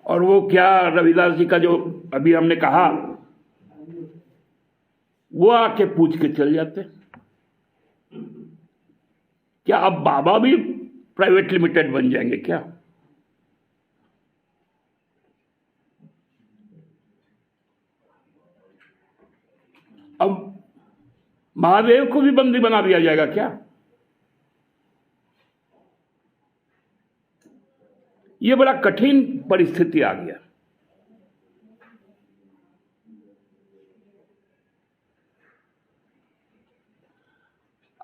और वो क्या रविदास जी का जो अभी हमने कहा, वो आके पूछ के चल जाते। क्या अब बाबा भी प्राइवेट लिमिटेड बन जाएंगे क्या? अब महादेव को भी बंदी बना दिया जाएगा क्या? यह बड़ा कठिन परिस्थिति आ गया।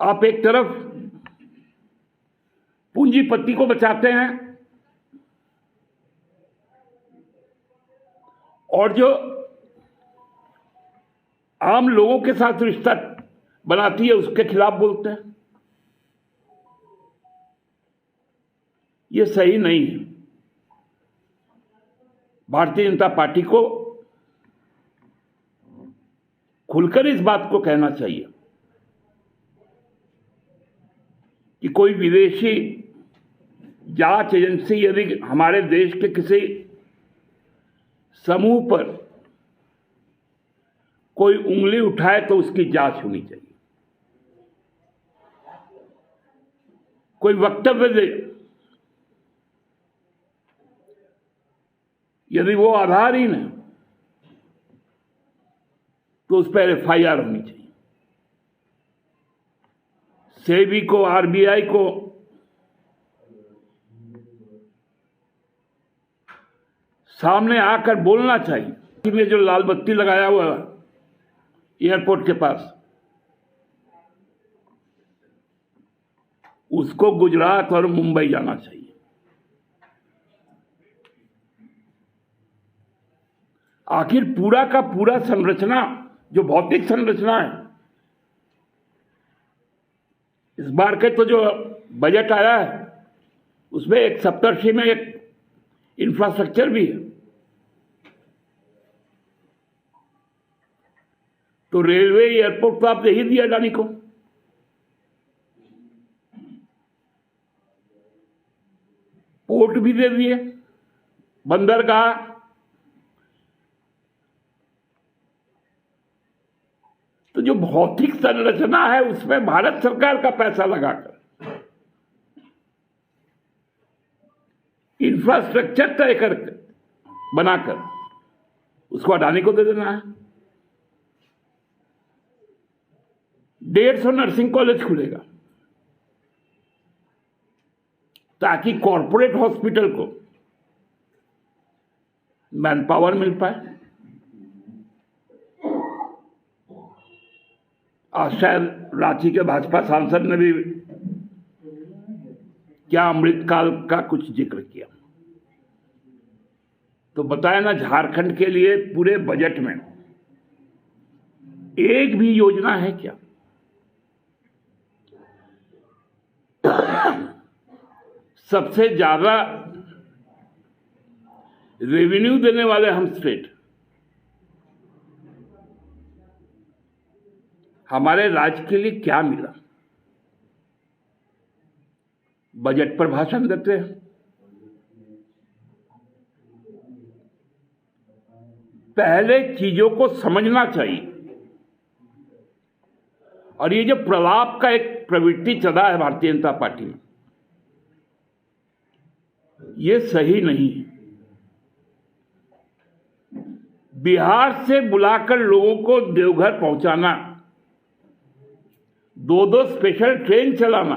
आप एक तरफ पूंजीपति को बचाते हैं और जो आम लोगों के साथ रिश्ता बनाती है उसके खिलाफ बोलते हैं। यह सही नहीं है। भारतीय जनता पार्टी को खुलकर इस बात को कहना चाहिए कि कोई विदेशी जांच एजेंसी यदि हमारे देश के किसी समूह पर कोई उंगली उठाए तो उसकी जांच होनी चाहिए। कोई वक्तव्य दे, यदि वो आधारहीन है तो उस पर एफआईआर होनी चाहिए। सेबी को, आरबीआई को सामने आकर बोलना चाहिए। में जो लाल बत्ती लगाया हुआ एयरपोर्ट के पास, उसको गुजरात और मुंबई जाना चाहिए। आखिर पूरा का पूरा संरचना, जो भौतिक संरचना है, इस बार के तो जो बजट आया है उसमें एक सप्तर्षि में एक इंफ्रास्ट्रक्चर भी है। तो रेलवे, एयरपोर्ट तो आप दे ही दिया अडानी को। पोर्ट भी दे दिए, बंदरगाह, तो जो भौतिक संरचना है उसमें भारत सरकार का पैसा लगाकर इंफ्रास्ट्रक्चर तय कर बनाकर उसको अडानी को दे देना है। 150 नर्सिंग कॉलेज खुलेगा ताकि कॉरपोरेट हॉस्पिटल को मैन पावर मिल पाए। आज शायद रांची के भाजपा सांसद ने भी क्या अमृतकाल का कुछ जिक्र किया। तो बताया ना, झारखंड के लिए पूरे बजट में एक भी योजना है क्या? सबसे ज्यादा रेवेन्यू देने वाले हम स्टेट, हमारे राज्य के लिए क्या मिला? बजट पर भाषण देते हैं। पहले चीजों को समझना चाहिए। और ये जो प्रलाप का एक प्रवृत्ति चला है भारतीय जनता पार्टी में, ये सही नहीं है। बिहार से बुलाकर लोगों को देवघर पहुंचाना, 2-2 स्पेशल ट्रेन चलाना,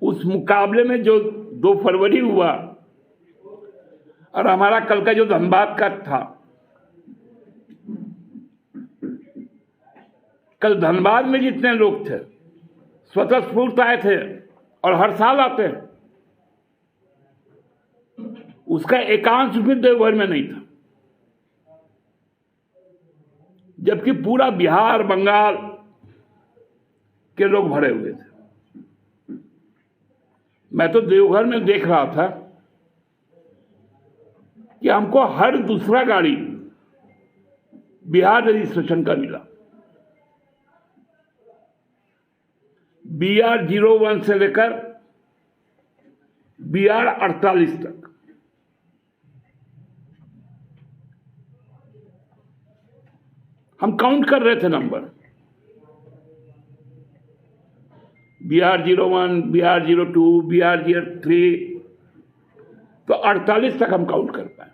उस मुकाबले में जो 2 फरवरी हुआ और हमारा कल का जो धनबाद का था, कल धनबाद में जितने लोग थे स्वतःस्फूर्त आए थे और हर साल आते हैं, उसका एकांश भी देवघर में नहीं था। जबकि पूरा बिहार, बंगाल के लोग भरे हुए थे। मैं तो देवघर में देख रहा था कि हमको हर दूसरा गाड़ी बिहार रजिस्ट्रेशन का मिला। BR-01 से लेकर बिहार 48 तक। हम काउंट कर रहे थे नंबर, बिहार 01, बिहार 02, बिहार 03, तो 48 तक हम काउंट कर पाए।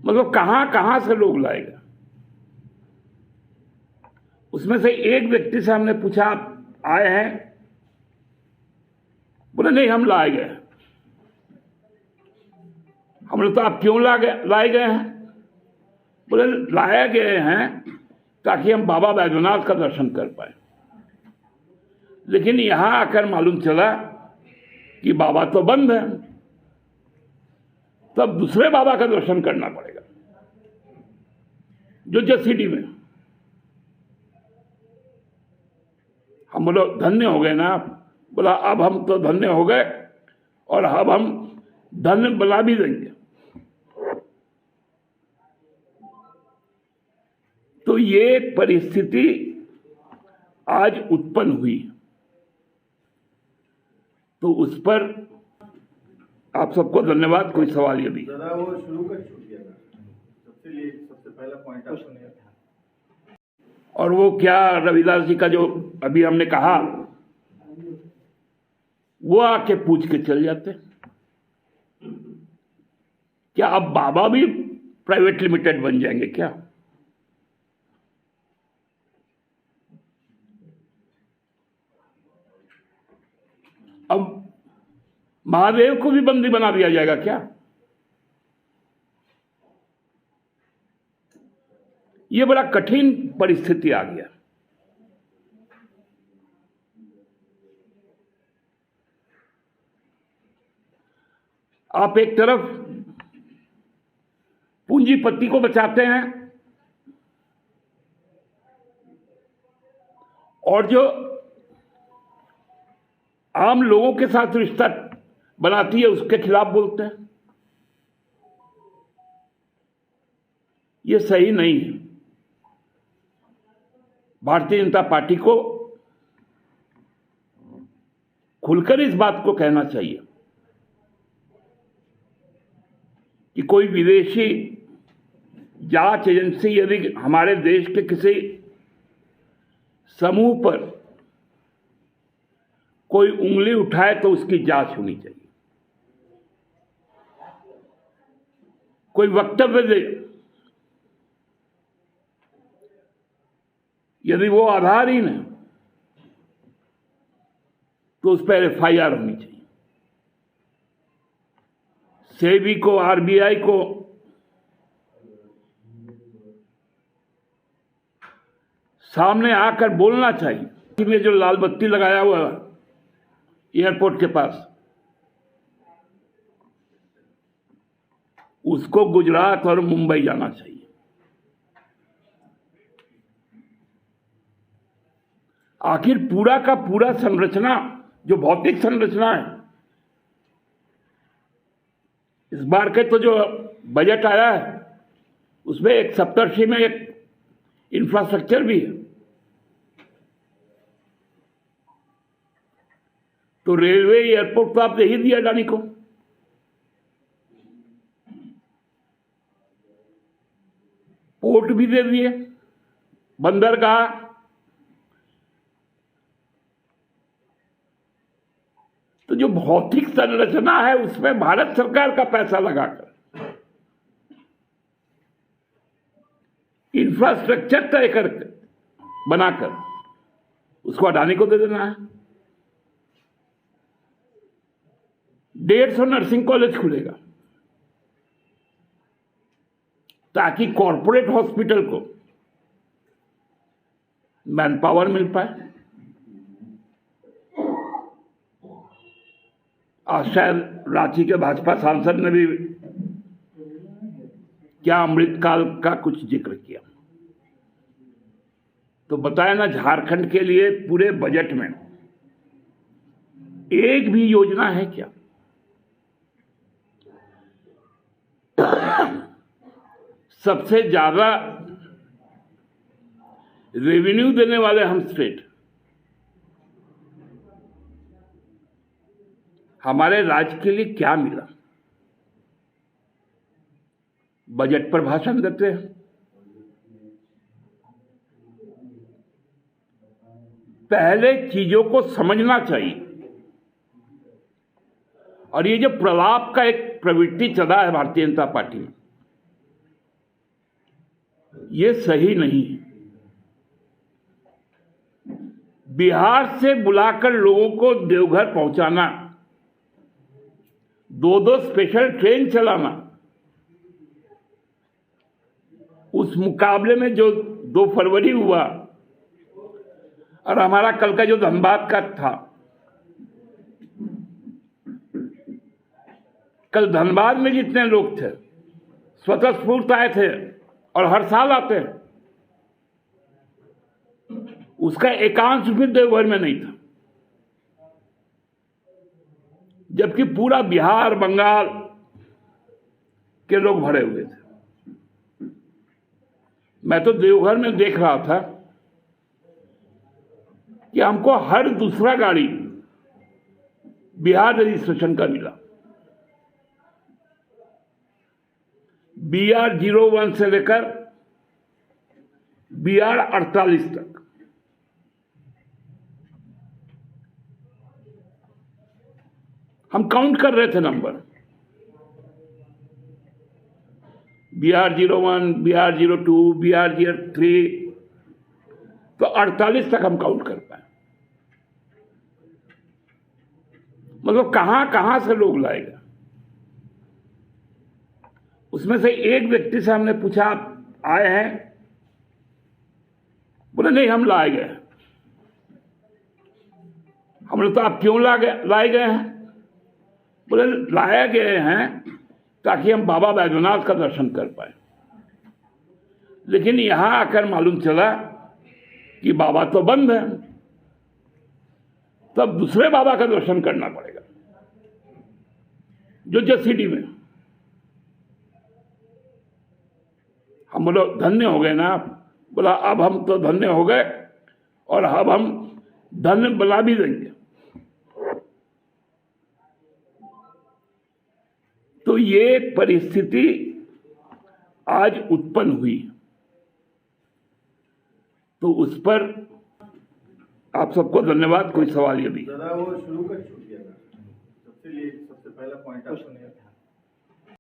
मतलब कहां कहां से लोग लाएगा। उसमें से एक व्यक्ति से हमने पूछा, आप आए हैं? बोले नहीं, हम लाए गए। हमने तो आप क्यों लाए गए हैं? बोले लाए गए हैं ताकि हम बाबा बैद्यनाथ का दर्शन कर पाए। लेकिन यहां आकर मालूम चला कि बाबा तो बंद है, तब दूसरे बाबा का दर्शन करना पड़ेगा जो जसीडी में। हम बोलो धन्य हो गए ना। बोला अब हम तो धन्य हो गए और अब हम धन्य बना भी देंगे। तो ये परिस्थिति आज उत्पन्न हुई, तो उस पर आप सबको धन्यवाद। कोई सवाल यदि दादा वो शुरू कर छूट गया था, सबसे पहला पॉइंट आपने और वो क्या रविदास जी का जो अभी हमने कहा, वो आके पूछ के चल जाते। क्या अब बाबा भी प्राइवेट लिमिटेड बन जाएंगे क्या? अब महादेव को भी बंदी बना दिया जाएगा क्या? यह बड़ा कठिन परिस्थिति आ गया। आप एक तरफ पूंजीपति को बचाते हैं और जो आम लोगों के साथ रिश्ता बनाती है उसके खिलाफ बोलते हैं। यह सही नहीं है। भारतीय जनता पार्टी को खुलकर इस बात को कहना चाहिए कि कोई विदेशी जांच एजेंसी यदि हमारे देश के किसी समूह पर कोई उंगली उठाए तो उसकी जांच होनी चाहिए। कोई वक्तव्य दे, यदि वो आधारहीन है तो उस पर एफआईआर होनी चाहिए। सेबी को, आरबीआई को सामने आकर बोलना चाहिए कि ये जो लाल बत्ती लगाया हुआ एयरपोर्ट के पास, उसको गुजरात और मुंबई जाना चाहिए। आखिर पूरा का पूरा संरचना, जो भौतिक संरचना है, इस बार के तो जो बजट आया है उसमें एक सप्तर्षि में एक इंफ्रास्ट्रक्चर भी है। तो रेलवे, एयरपोर्ट तो आप दे ही दिया अडानी को। पोर्ट भी दे दिए, बंदरगाह, तो जो भौतिक संरचना है उसमें भारत सरकार का पैसा लगाकर इंफ्रास्ट्रक्चर तय कर बनाकर उसको अडानी को दे देना है। 150 नर्सिंग कॉलेज खुलेगा ताकि कॉरपोरेट हॉस्पिटल को मैन पावर मिल पाए। आज शायद रांची के भाजपा सांसद ने भी क्या अमृतकाल का कुछ जिक्र किया, तो बताया ना, झारखंड के लिए पूरे बजट में एक भी योजना है क्या? सबसे ज्यादा रेवेन्यू देने वाले हम स्टेट, हमारे राज्य के लिए क्या मिला? बजट पर भाषण देते हैं, पहले चीजों को समझना चाहिए। और ये जो प्रलाप का एक प्रवृत्ति चला है भारतीय जनता पार्टी में, ये सही नहीं है। बिहार से बुलाकर लोगों को देवघर पहुंचाना, 2-2 स्पेशल ट्रेन चलाना, उस मुकाबले में जो 2 फरवरी हुआ और हमारा कल का जो धनबाद का था, कल धनबाद में जितने लोग थे स्वतःस्फूर्त आए थे और हर साल आते हैं, उसका एकांश भी देवघर में नहीं था, जबकि पूरा बिहार बंगाल के लोग भरे हुए थे। मैं तो देवघर में देख रहा था कि हमको हर दूसरा गाड़ी बिहार रजिस्ट्रेशन का मिला। BR-01 से लेकर BR-48 तक। हम काउंट कर रहे थे नंबर, BR-01, BR-02, BR-03, तो 48 तक हम काउंट कर पाए। मतलब कहां कहां से लोग लाएगा। उसमें से एक व्यक्ति से हमने पूछा, आप आए हैं? बोले नहीं, हम लाए गए। हमने तो आप क्यों लाए गए हैं? बोले लाए गए हैं ताकि हम बाबा बैद्यनाथ का दर्शन कर पाए। लेकिन यहां आकर मालूम चला कि बाबा तो बंद है, तब दूसरे बाबा का दर्शन करना पड़ेगा, जो जसीडी में। हम बोलो धन्य हो गए ना। बोला अब हम तो धन्य हो गए और अब हम धन्य बना भी देंगे। तो ये परिस्थिति आज उत्पन्न हुई, तो उस पर आप सबको धन्यवाद। कोई सवाल यदि दादा वो शुरू कर छूट गया था, सबसे पहला पॉइंट आपने